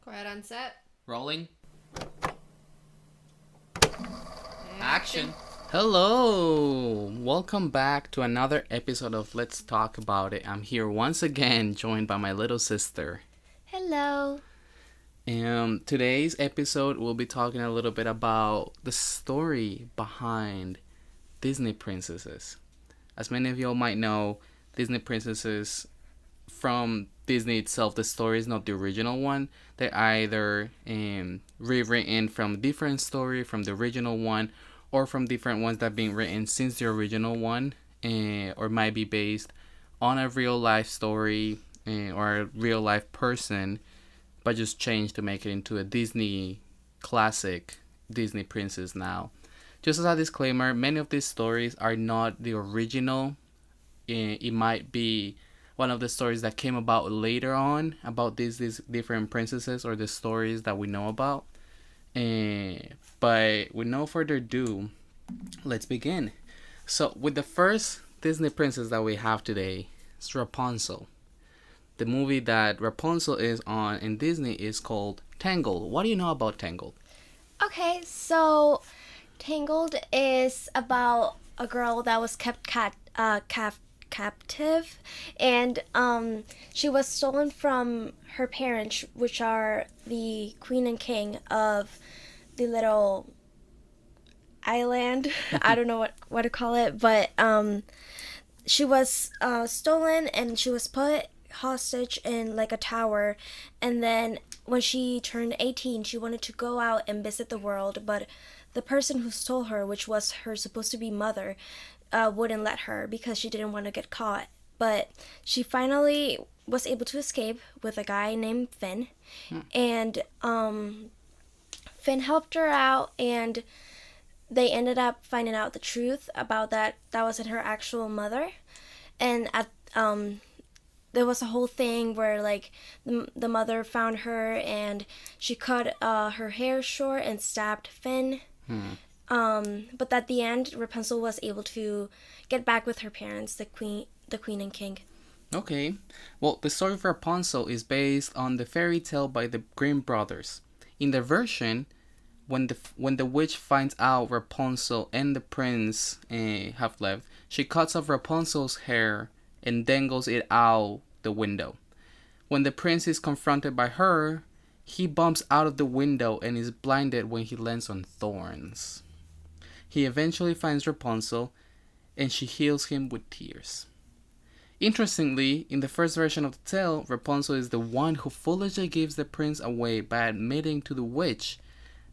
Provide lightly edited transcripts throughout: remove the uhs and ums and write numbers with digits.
Quiet on set. Rolling. Action. Hello! Welcome back to another episode of Let's Talk About It. I'm here once again, joined by my little sister. Hello. Today's episode, we'll be talking a little bit about the story behind Disney princesses. As many of y'all might know, Disney princesses from Disney itself, the story is not the original one. They're either rewritten from a different story from the original one, or from different ones that have been written since the original one, or might be based on a real life story or a real life person, but just changed to make it into a Disney classic Disney princess now. Just as a disclaimer, many of these stories are not the original. It might be one of the stories that came about later on about these different princesses or the stories that we know about. But with no further ado, let's begin. So with the first Disney princess that we have today, it's Rapunzel. The movie that Rapunzel is on in Disney is called Tangled. What do you know about Tangled? Okay, so Tangled is about a girl that was kept captive, and she was stolen from her parents, which are the queen and king of the little island. I don't know what to call it, but she was stolen, and she was put hostage in like a tower, and then when she turned 18 she wanted to go out and visit the world, but the person who stole her, which was her supposed to be mother, wouldn't let her because she didn't want to get caught. But she finally was able to escape with a guy named Finn. And Finn helped her out, and they ended up finding out the truth about that wasn't her actual mother. And at there was a whole thing where like the mother found her, and she cut her hair short and stabbed Finn. But at the end, Rapunzel was able to get back with her parents, the queen and king. Okay. Well, the story of Rapunzel is based on the fairy tale by the Grimm brothers. In the version, when the witch finds out Rapunzel and the prince have left, she cuts off Rapunzel's hair and dangles it out the window. When the prince is confronted by her, he bumps out of the window and is blinded when he lands on thorns. He eventually finds Rapunzel, and she heals him with tears. Interestingly, in the first version of the tale, Rapunzel is the one who foolishly gives the prince away by admitting to the witch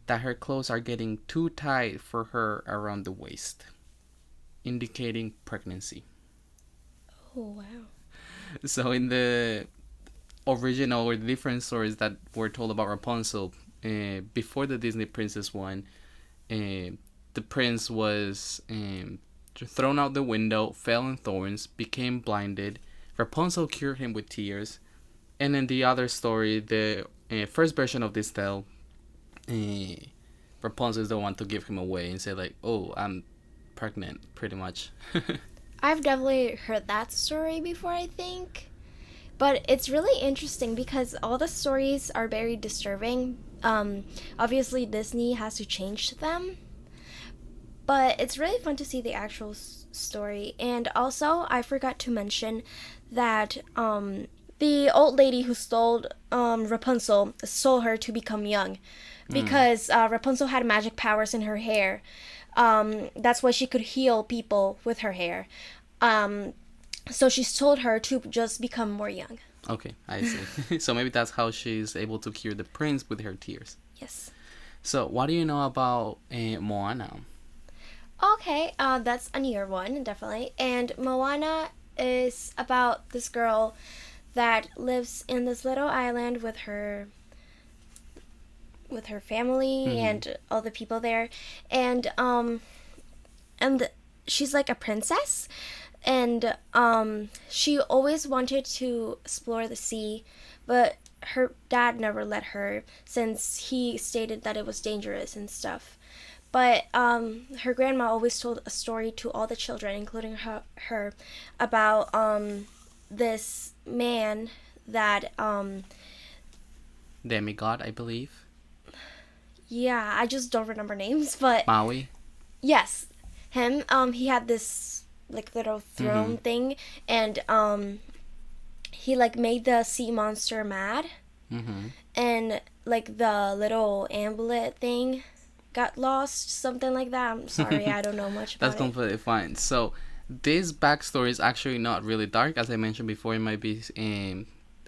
that her clothes are getting too tight for her around the waist, indicating pregnancy. Oh, wow. So in the original or the different stories that were told about Rapunzel before the Disney Princess one, the prince was thrown out the window, fell in thorns, became blinded. Rapunzel cured him with tears. And in the other story, the first version of this tale, Rapunzel is the one to give him away and say like, "Oh, I'm pregnant," pretty much. I've definitely heard that story before, I think. But it's really interesting because all the stories are very disturbing. Obviously, Disney has to change them. But it's really fun to see the actual story. And also, I forgot to mention that the old lady who stole Rapunzel stole her to become young. Because Rapunzel had magic powers in her hair. That's why she could heal people with her hair. So she told her to just become more young. Okay, I see. So maybe that's how she's able to cure the prince with her tears. Yes. So what do you know about Moana? Okay, that's a newer one, definitely. And Moana is about this girl that lives in this little island with her family and all the people there, and she's like a princess, and she always wanted to explore the sea, but her dad never let her since he stated that it was dangerous and stuff. But her grandma always told a story to all the children, including her about this man that demigod, I believe. Yeah, I just don't remember names, but Maui. yes, him. He had this like little throne thing, and he like made the sea monster mad, and like the little amulet thing got lost, something like that. I'm sorry, I don't know much That's about it. completely fine. So this backstory is actually not really dark, as I mentioned before. It might be a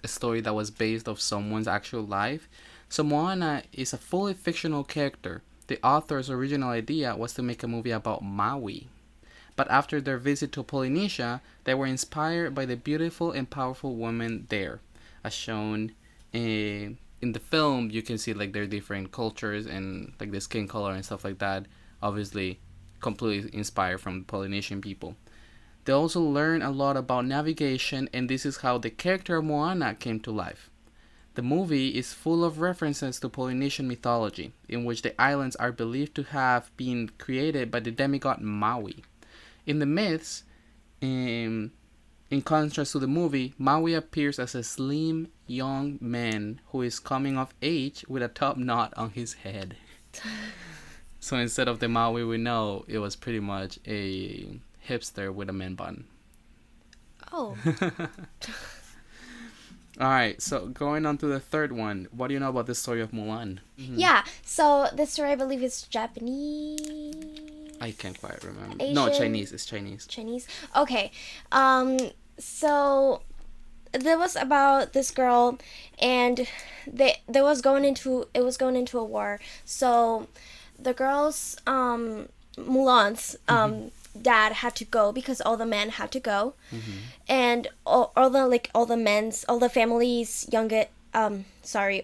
story that was based off someone's actual life. So Moana is a fully fictional character. The author's original idea was to make a movie about Maui. But after their visit to Polynesia, they were inspired by the beautiful and powerful women there. As shown in the film, you can see like their different cultures and like the skin color and stuff like that. Obviously, completely inspired from the Polynesian people. They also learn a lot about navigation, and this is how the character of Moana came to life. The movie is full of references to Polynesian mythology, in which the islands are believed to have been created by the demigod Maui. In the myths, in contrast to the movie, Maui appears as a slim, young man who is coming of age with a top knot on his head. So instead of the Maui we know, it was pretty much a hipster with a man bun. Oh. Alright, so going on to the third one, what do you know about the story of Mulan? Yeah, so this story I believe is Japanese. I can't quite remember. Asian? No, Chinese. It's Chinese. Chinese. Okay. So there was about this girl, and it was going into a war. So the girl's Mulan's dad had to go because all the men had to go, and all the family's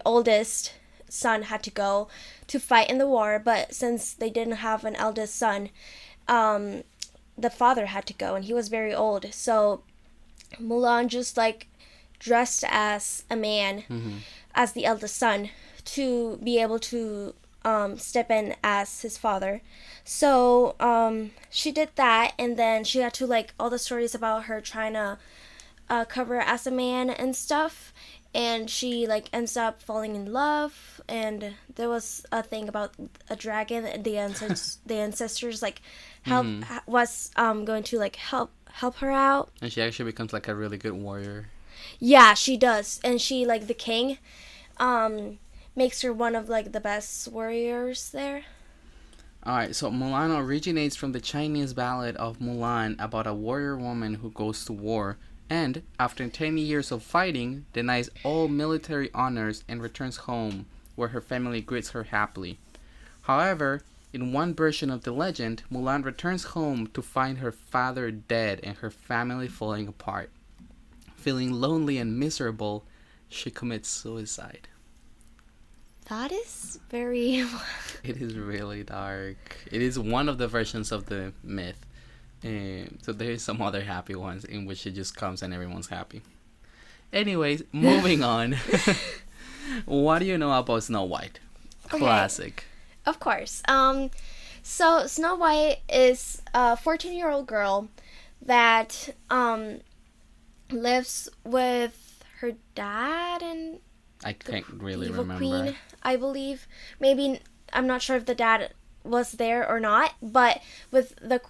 oldest son had to go to fight in the war. But since they didn't have an eldest son, the father had to go, and he was very old. So Mulan just like dressed as a man, as the eldest son, to be able to step in as his father. So she did that, and then she had to like all the stories about her trying to cover as a man and stuff, and she like ends up falling in love. And there was a thing about a dragon, and the ancestors like was going to like help her out. And she actually becomes like a really good warrior. Yeah, she does. And she like the king makes her one of like the best warriors there. Alright, so Mulan originates from the Chinese ballad of Mulan about a warrior woman who goes to war and, after 10 years of fighting, denies all military honors and returns home, where her family greets her happily. However, in one version of the legend, Mulan returns home to find her father dead and her family falling apart. Feeling lonely and miserable, she commits suicide. That is very... It is really dark. It is one of the versions of the myth. So there is some other happy ones in which it just comes and everyone's happy. Anyways, moving on. What do you know about Snow White? Classic. Okay. Of course. So Snow White is a 14-year-old girl that lives with her dad and I can't really evil remember. queen, I believe. Maybe, I'm not sure if the dad was there or not, but with the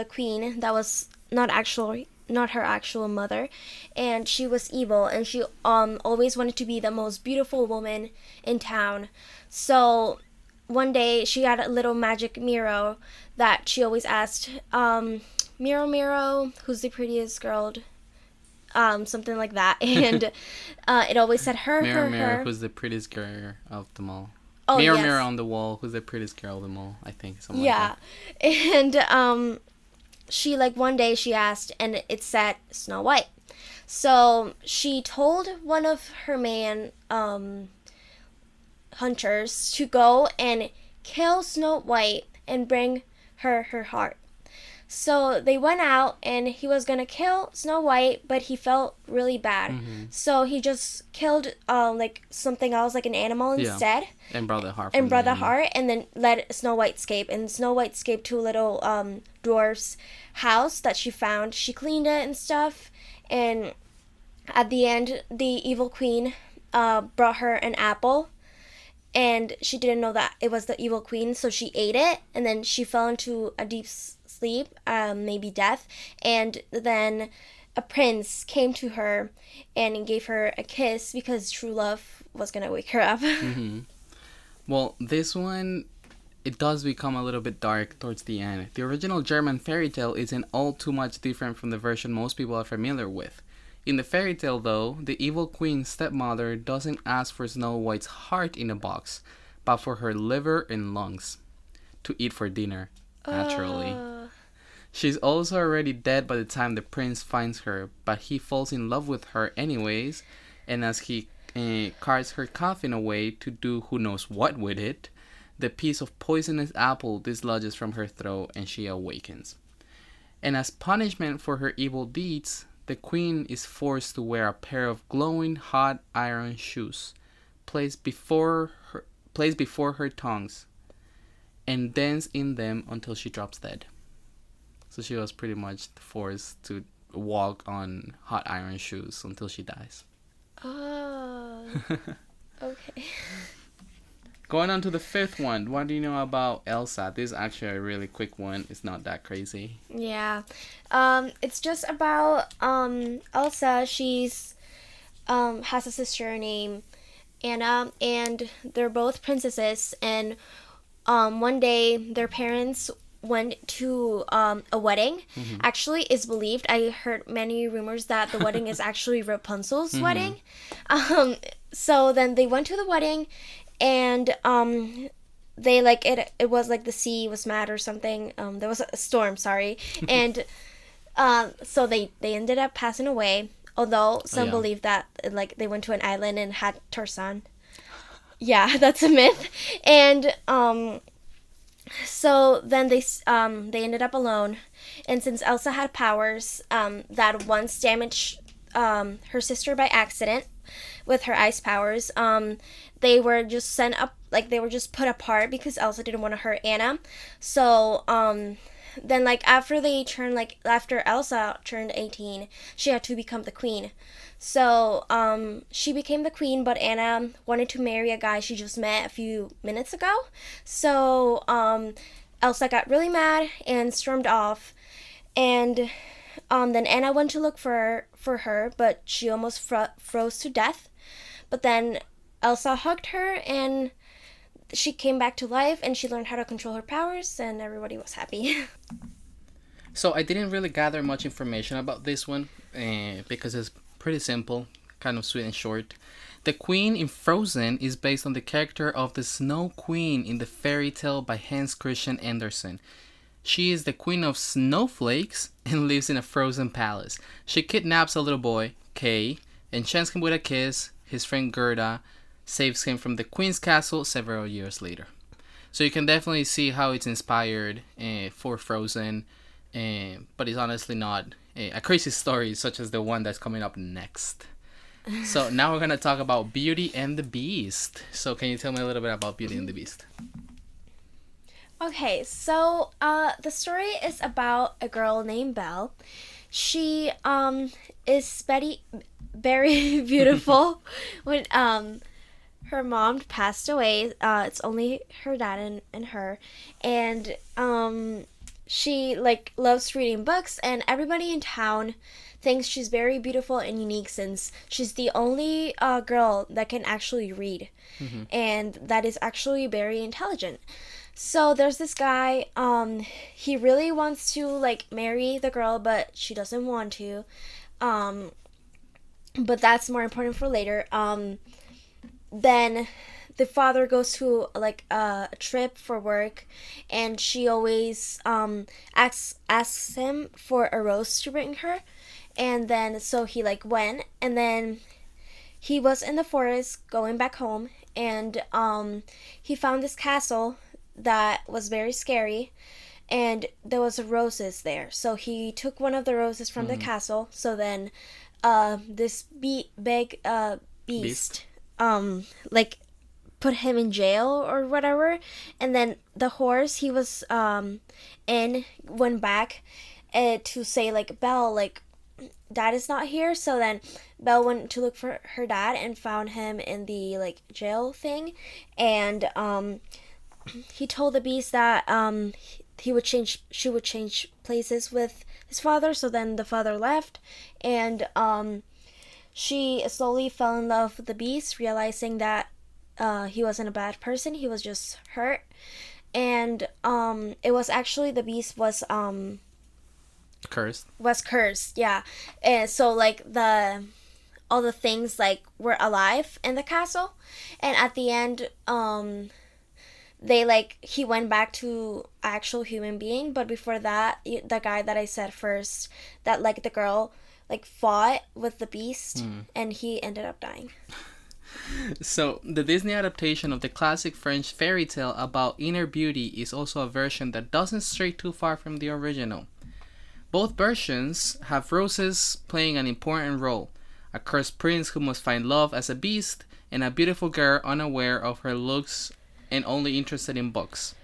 queen that was not her actual mother, and she was evil, and she always wanted to be the most beautiful woman in town. So one day she had a little magic mirror that she always asked, Miro Miro, who's the prettiest girl? Something like that. And it always said her, Mirror, her, mirror, her. who's the prettiest girl of them all? Oh, Mirror, yes. mirror on the wall, who's the prettiest girl of them all? I think something Yeah. like that. And she like one day she asked, and it said Snow White. So she told one of her hunters to go and kill Snow White and bring her her heart. So they went out, and he was gonna kill Snow White, but he felt really bad. So he just killed like something else, like an animal instead. And brought the heart. And brought the heart, and then let Snow White escape. And Snow White escaped to a little dwarf's house that she found. She cleaned it and stuff. And at the end, the evil queen brought her an apple, and she didn't know that it was the evil queen, so she ate it, and then she fell into a deep sleep, maybe death, and then a prince came to her and gave her a kiss because true love was gonna wake her up. Mm-hmm. Well, this one, it does become a little bit dark towards the end. The original German fairy tale isn't all too much different from the version most people are familiar with. In the fairy tale, though, the evil queen's stepmother doesn't ask for Snow White's heart in a box, but for her liver and lungs to eat for dinner, naturally. She's also already dead by the time the prince finds her, but he falls in love with her anyways, and as he carts her coffin away to do who knows what with it, the piece of poisonous apple dislodges from her throat and she awakens. And as punishment for her evil deeds, the queen is forced to wear a pair of glowing hot iron shoes placed before her tongues and dance in them until she drops dead. So she was pretty much forced to walk on hot iron shoes until she dies. Oh, okay. Going on to the fifth one, what do you know about Elsa? This is actually a really quick one. It's not that crazy. Yeah. It's just about Elsa. She's has a sister named Anna, and they're both princesses, and one day their parents went to a wedding. Mm-hmm. Actually, it's believed, I heard many rumors that the wedding is actually Rapunzel's Mm-hmm. wedding. So then they went to the wedding, and they like it was like the sea was mad or something. There was a storm, sorry. And so they ended up passing away, although some believe that like they went to an island and had Tarzan. Yeah, that's a myth. And so then they ended up alone, and since Elsa had powers that once damaged her sister by accident with her ice powers, they were just sent up, like they were just put apart because Elsa didn't want to hurt Anna. So then like after Elsa turned 18, she had to become the queen. So she became the queen, but Anna wanted to marry a guy she just met a few minutes ago. So Elsa got really mad and stormed off, and then Anna went to look for her, but she almost froze to death. But then Elsa hugged her, and she came back to life, and she learned how to control her powers, and everybody was happy. So I didn't really gather much information about this one because it's pretty simple, kind of sweet and short. The queen in Frozen is based on the character of the Snow Queen in the fairy tale by Hans Christian Andersen. She is the queen of snowflakes and lives in a frozen palace. She kidnaps a little boy, Kay, enchants him with a kiss. His friend Gerda saves him from the queen's castle several years later. So you can definitely see how it's inspired for Frozen, but it's honestly not a crazy story such as the one that's coming up next. So now we're going to talk about Beauty and the Beast. So can you tell me a little bit about Beauty and the Beast? Okay, so the story is about a girl named Belle. She is very beautiful. When her mom passed away, it's only her dad and her, and she like loves reading books, and everybody in town thinks she's very beautiful and unique since she's the only girl that can actually read, and that is actually very intelligent. So there's this guy, he really wants to like marry the girl, but she doesn't want to, but that's more important for later. Then the father goes to like a trip for work, and she always asks him for a rose to bring her, and then so he like went, and then he was in the forest going back home, and he found this castle that was very scary, and there was roses there. So he took one of the roses from the castle. So then this big beast like put him in jail or whatever, and then the horse he was in went back to say like, Belle, like, dad is not here. So then Belle went to look for her dad and found him in the like jail thing, and he told the beast that she would change places with his father. So then the father left, and she slowly fell in love with the beast, realizing that he wasn't a bad person, he was just hurt. And it was actually the beast Cursed. was cursed, yeah. And so like the all the things like were alive in the castle, and at the end they like he went back to actual human being. But before that, the guy that I said first, that like the girl like fought with the beast, and he ended up dying. So, the Disney adaptation of the classic French fairy tale about inner beauty is also a version that doesn't stray too far from the original. Both versions have roses playing an important role, a cursed prince who must find love as a beast, and a beautiful girl unaware of her looks and only interested in books.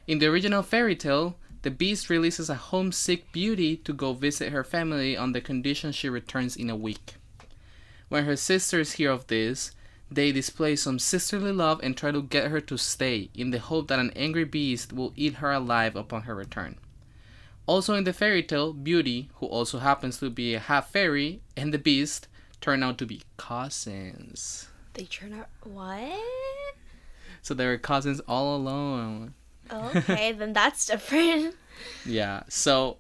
In the original fairy tale, the beast releases a homesick beauty to go visit her family on the condition she returns in a week. When her sisters hear of this, they display some sisterly love and try to get her to stay, in the hope that an angry beast will eat her alive upon her return. Also in the fairy tale, Beauty, who also happens to be a half fairy, and the beast turn out to be cousins. They turn out what? So they were cousins all along. Okay, then that's different. Yeah, so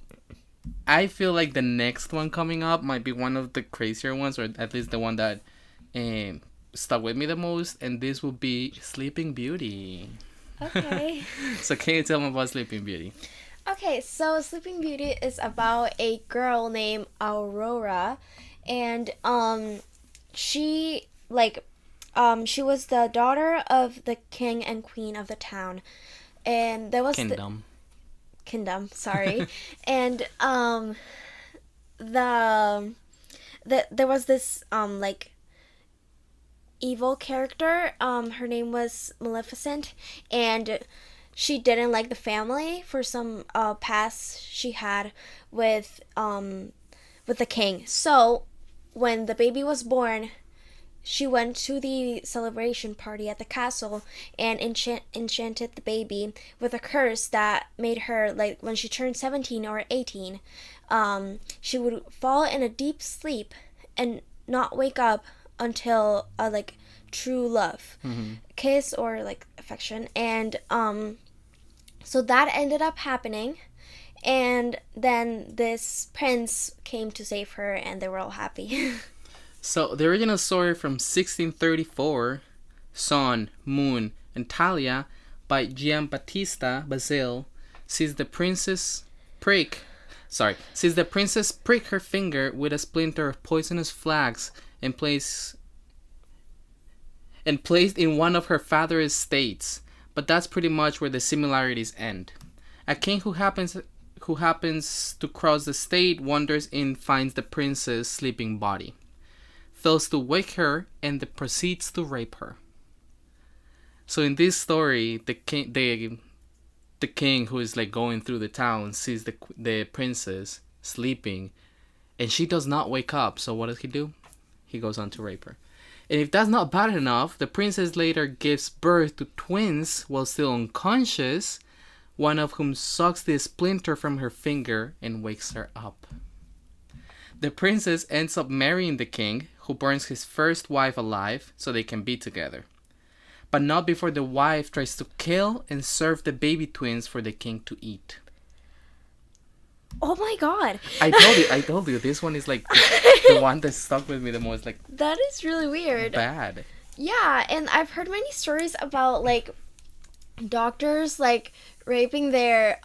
I feel like the next one coming up might be one of the crazier ones, or at least the one that stuck with me the most, and this will be Sleeping Beauty. Okay. So can you tell me about Sleeping Beauty? Okay, so Sleeping Beauty is about a girl named Aurora, and she she was the daughter of the king and queen of the town, and there was kingdom, sorry. And there was this like evil character. Her name was Maleficent, and she didn't like the family for some past she had with the king. So when the baby was born, she went to the celebration party at the castle and enchanted the baby with a curse that made her, like, when she turned 17 or 18, she would fall in a deep sleep and not wake up until like true love, kiss or like affection. And so that ended up happening, and then this prince came to save her, and they were all happy. So the original story from 1634, Sun, Moon, and Talia by Giambattista Basile, sees the princess prick her finger with a splinter of poisonous flax and placed in one of her father's estates. But that's pretty much where the similarities end. A king who happens to cross the state wanders in, finds the princess' sleeping body, fails to wake her, and proceeds to rape her. So in this story, the king who is like going through the town sees the princess sleeping, and she does not wake up. So what does he do? He goes on to rape her. And if that's not bad enough, the princess later gives birth to twins while still unconscious, one of whom sucks the splinter from her finger and wakes her up. The princess ends up marrying the king, who burns his first wife alive so they can be together. But not before the wife tries to kill and serve the baby twins for the king to eat. Oh my god. I told you, this one is like the one that stuck with me the most. Like, that is really weird. Bad. Yeah, and I've heard many stories about like doctors like raping their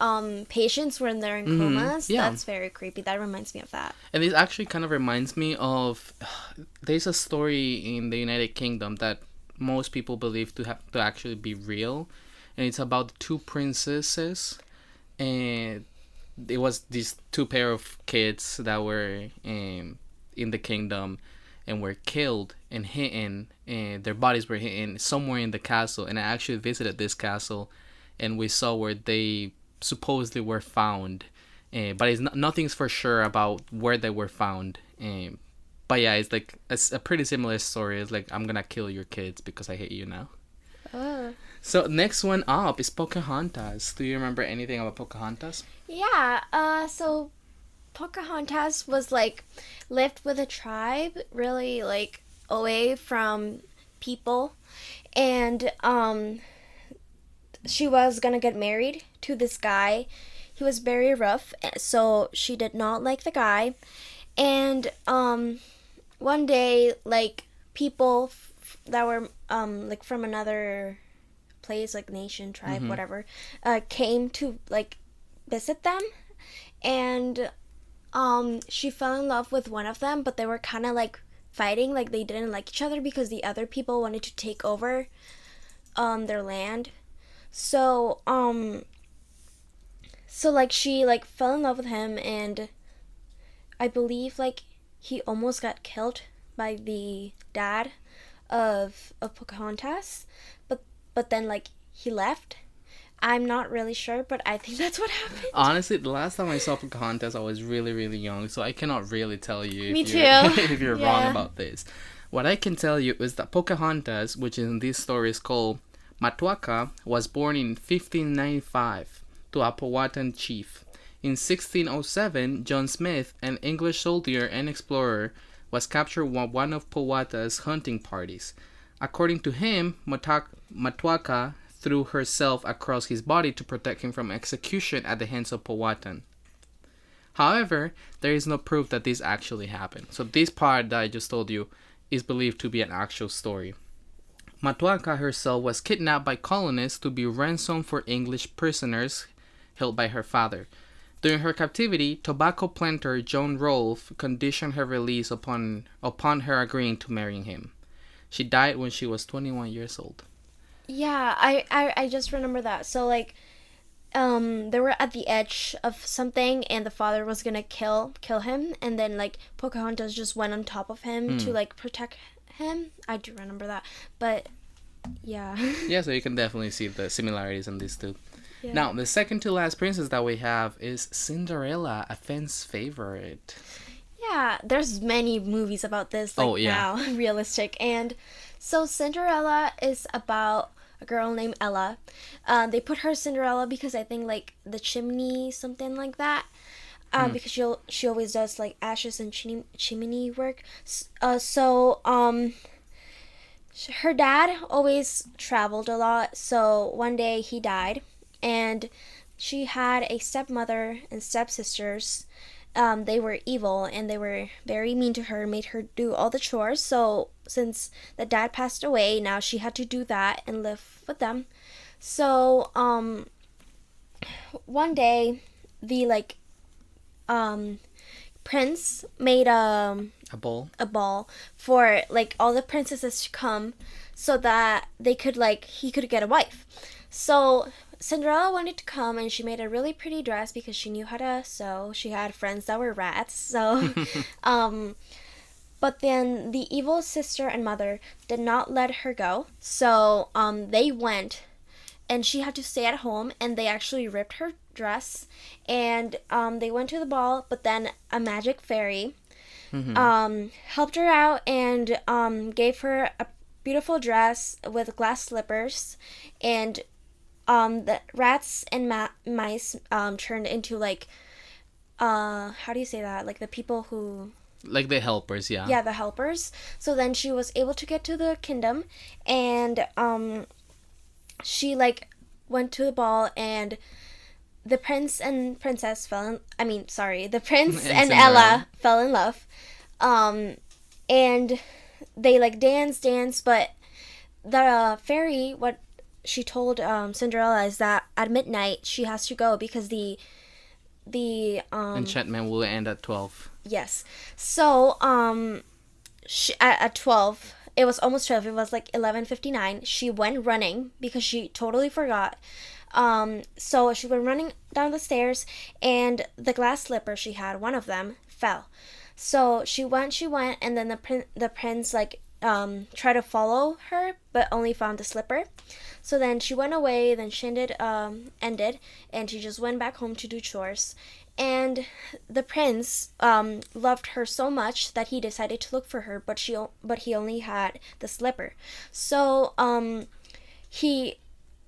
patients when they're in comas. Yeah. That's very creepy. That reminds me of that. And this actually kind of reminds me of there's a story in the United Kingdom that most people believe to actually be real, and it's about the two princesses, and it was these two pair of kids that were in the kingdom and were killed and hidden, and their bodies were hidden somewhere in the castle. And I actually visited this castle, and we saw where they supposedly were found, But nothing's for sure about where they were found. But yeah, it's a pretty similar story. It's like, I'm gonna kill your kids because I hate you now. Oh. So next one up is Pocahontas. Do you remember anything about Pocahontas? Yeah. So Pocahontas was like lived with a tribe, really like away from people, and she was gonna get married to this guy. He was very rough, so she did not like the guy. And one day, like people that were like from another place, like nation, tribe, whatever, came to like visit them, and she fell in love with one of them, but they were kind of like fighting, like they didn't like each other because the other people wanted to take over their land. So so like she like fell in love with him, and I believe like he almost got killed by the dad of Pocahontas, but then like he left. I'm not really sure, but I think that's what happened. Honestly, the last time I saw Pocahontas, I was really, really young, so I cannot really tell you Me if too. if you're wrong Yeah. about this. What I can tell you is that Pocahontas, which in this story is called Matuaka, was born in 1595 to a Powhatan chief. In 1607, John Smith, an English soldier and explorer, was captured while one of Powhata's hunting parties. According to him, Matuaka threw herself across his body to protect him from execution at the hands of Powhatan. However, there is no proof that this actually happened. So this part that I just told you is believed to be an actual story. Matuaka herself was kidnapped by colonists to be ransomed for English prisoners held by her father. During her captivity, tobacco planter John Rolfe conditioned her release upon her agreeing to marry him. She died when she was 21 years old. Yeah, I just remember that. So like they were at the edge of something, and the father was gonna kill him, and then like Pocahontas just went on top of him to like protect him. I do remember that. But yeah. Yeah, so you can definitely see the similarities in these two. Yeah. Now, the second to last princess that we have is Cinderella, a fan's favorite. Yeah, there's many movies about this like now, realistic. And so Cinderella is about a girl named Ella. They put her Cinderella because I think like the chimney, something like that. Because she always does like ashes and chimney work. Her dad always traveled a lot. So one day he died, and she had a stepmother and stepsisters. They were evil, and they were very mean to her, made her do all the chores. So since the dad passed away, now she had to do that and live with them. So one day the like prince made a ball for like all the princesses to come, so that they could like he could get a wife. So Cinderella wanted to come, and she made a really pretty dress because she knew how to sew. She had friends that were rats, so but then the evil sister and mother did not let her go. So they went, and she had to stay at home, and they actually ripped her dress, and they went to the ball, but then a magic fairy helped her out and gave her a beautiful dress with glass slippers, and the rats and mice turned into like how do you say that, like the people who like the helpers, yeah. Yeah, the helpers. So then she was able to get to the kingdom, and she like went to the ball, and the prince and princess the prince and Ella fell in love. And they like dance, but the fairy, what she told Cinderella is that at midnight she has to go because the enchantment will end at 12. Yes. So she at 12, it was almost 12, it was like 11:59, she went running because she totally forgot. So she went running down the stairs, and the glass slipper she had, one of them, fell. So she went, and then the prince like tried to follow her, but only found the slipper. So then she went away. Then she ended, and she just went back home to do chores. And the prince loved her so much that he decided to look for her, but he only had the slipper. So he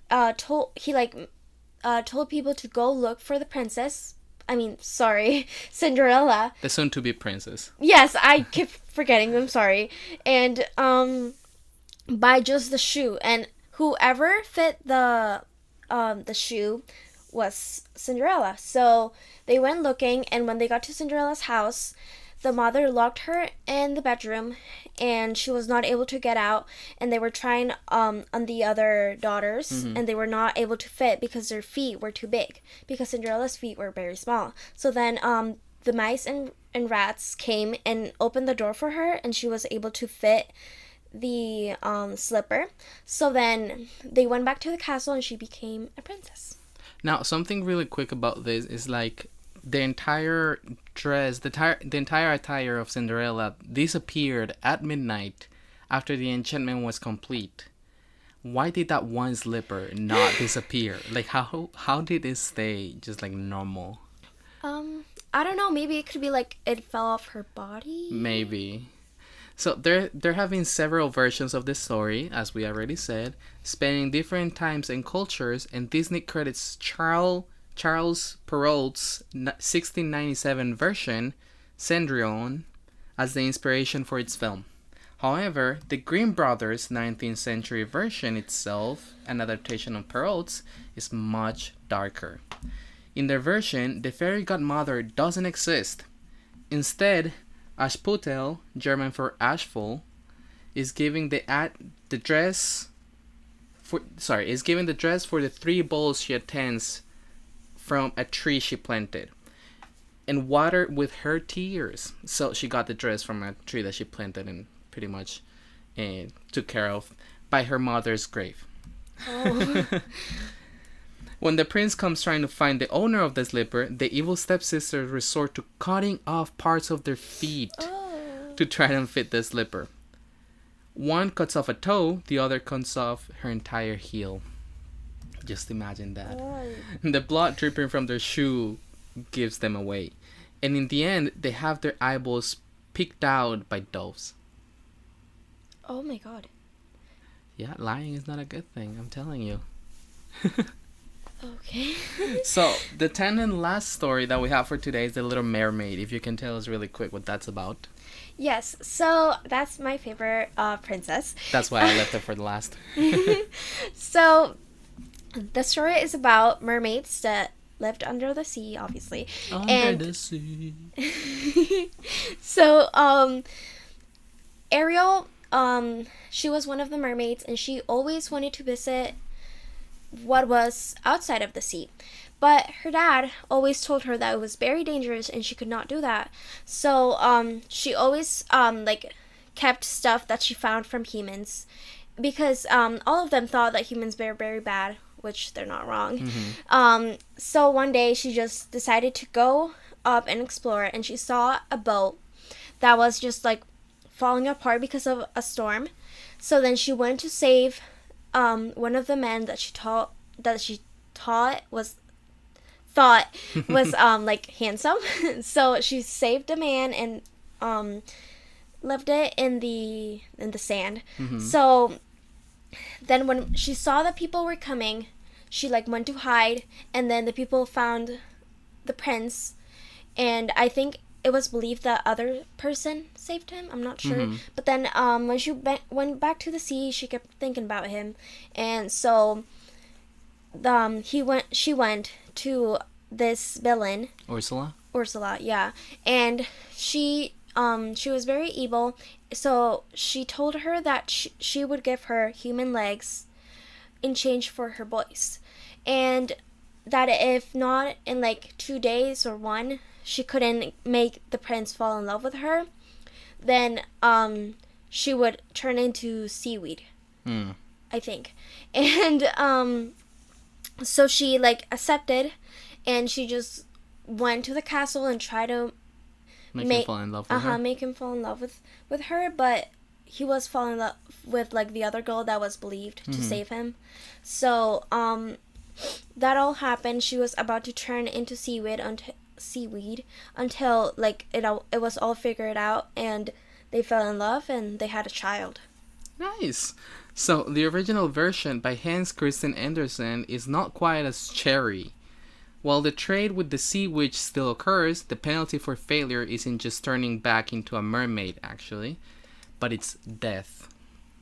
told people to go look for the princess. I mean, sorry, Cinderella. The soon-to-be princess. Yes, I keep forgetting. I'm sorry. And buy just the shoe, and whoever fit the shoe was Cinderella. So they went looking, and when they got to Cinderella's house, the mother locked her in the bedroom, and she was not able to get out. And they were trying on the other daughters, and they were not able to fit because their feet were too big, because Cinderella's feet were very small. So then the mice and rats came and opened the door for her, and she was able to fit the slipper. So then they went back to the castle, and she became a princess. Now, something really quick about this is like the entire dress, the entire attire of Cinderella disappeared at midnight after the enchantment was complete. Why did that one slipper not disappear? Like, how did it stay just like normal? I don't know. Maybe it could be like it fell off her body. Maybe. So they're having several versions of the story, as we already said, spanning different times and cultures, and Disney credits Charles Perrault's 1697 version, Cendrillon, as the inspiration for its film. However, the Grimm brothers' 19th century version itself, an adaptation of Perrault's, is much darker. In their version, the fairy godmother doesn't exist. Instead, Ashputel, German for Ashful, is giving the dress for the 3 bowls she attends from a tree she planted and watered with her tears. So she got the dress from a tree that she planted and pretty much took care of by her mother's grave. Oh. When the prince comes trying to find the owner of the slipper, the evil stepsisters resort to cutting off parts of their feet to try and fit the slipper. One cuts off a toe, the other cuts off her entire heel. Just imagine that. The blood dripping from their shoe gives them away. And in the end, they have their eyeballs picked out by doves. Oh my god. Yeah, lying is not a good thing, I'm telling you. Okay. So, the 10th and last story that we have for today is The Little Mermaid. If you can tell us really quick what that's about. Yes, so that's my favorite princess. That's why I left it for the last. So, the story is about mermaids that lived under the sea, obviously. Under the sea. So, Ariel, she was one of the mermaids, and she always wanted to visit what was outside of the sea. But her dad always told her that it was very dangerous and she could not do that. So she always kept stuff that she found from humans, because all of them thought that humans were very bad, which they're not wrong. So one day she just decided to go up and explore, and she saw a boat that was just like falling apart because of a storm. So then she went to save one of the men that she thought was like handsome. So she saved the man and left it in the sand. So then when she saw that people were coming, she like went to hide, and then the people found the prince, and I think it was believed that other person saved him. I'm not sure. But then when she went back to the sea, she kept thinking about him, and so she went to this villain, Ursula, yeah, and she was very evil. So she told her that she would give her human legs in change for her voice, and that if not in like 2 days or one, she couldn't make the prince fall in love with her, then she would turn into seaweed, I think. And so she like accepted, and she just went to the castle and tried to make him fall in love with her. Make him fall in love with her, but he was falling in love with like the other girl that was believed to Mhm. save him. So that all happened. She was about to turn into seaweed until like it was all figured out, and they fell in love and they had a child. Nice. So the original version by Hans Christian Andersen is not quite as cherry. While the trade with the sea witch still occurs, the penalty for failure isn't just turning back into a mermaid, actually, but it's death.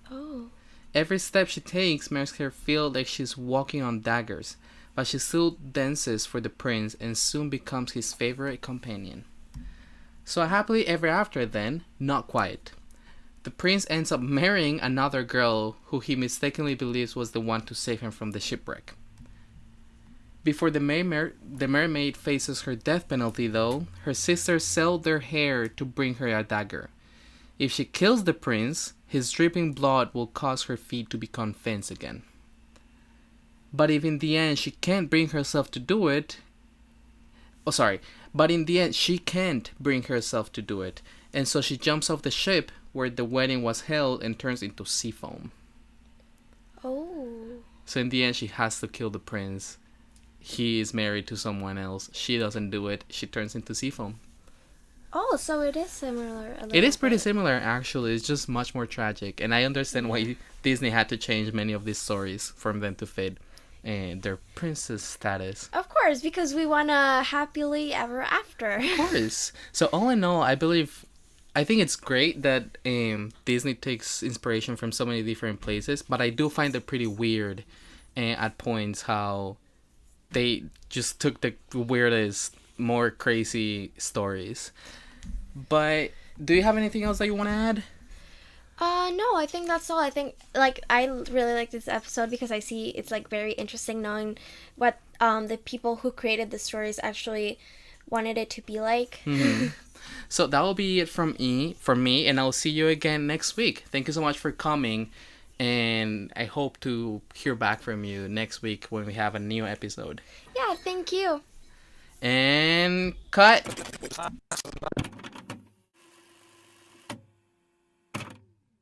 Oh. Every step she takes makes her feel like she's walking on daggers, but she still dances for the prince and soon becomes his favorite companion. So happily ever after then, not quite. The prince ends up marrying another girl who he mistakenly believes was the one to save him from the shipwreck. Before the mermaid faces her death penalty, though, her sisters sell their hair to bring her a dagger. If she kills the prince, his dripping blood will cause her feet to become fins again. But if in the end she can't bring herself to do it... But in the end she can't bring herself to do it, and so she jumps off the ship where the wedding was held and turns into sea foam. Oh. So in the end she has to kill the prince. He is married to someone else. She doesn't do it. She turns into sea foam. Oh, so it is similar. It is pretty similar, actually. It's just much more tragic. And I understand why Disney had to change many of these stories for them to fit their princess status. Of course, because we want a happily ever after. Of course. So all in all, I think it's great that Disney takes inspiration from so many different places, but I do find it pretty weird at points how they just took the weirdest, more crazy stories. But do you have anything else that you want to add? No, I think that's all. I think like I really like this episode because I see it's like very interesting knowing what the people who created the stories actually wanted it to be like. Mm-hmm. So that will be it from me, and I'll see you again next week. Thank you so much for coming, and I hope to hear back from you next week when we have a new episode. Yeah, thank you. And cut.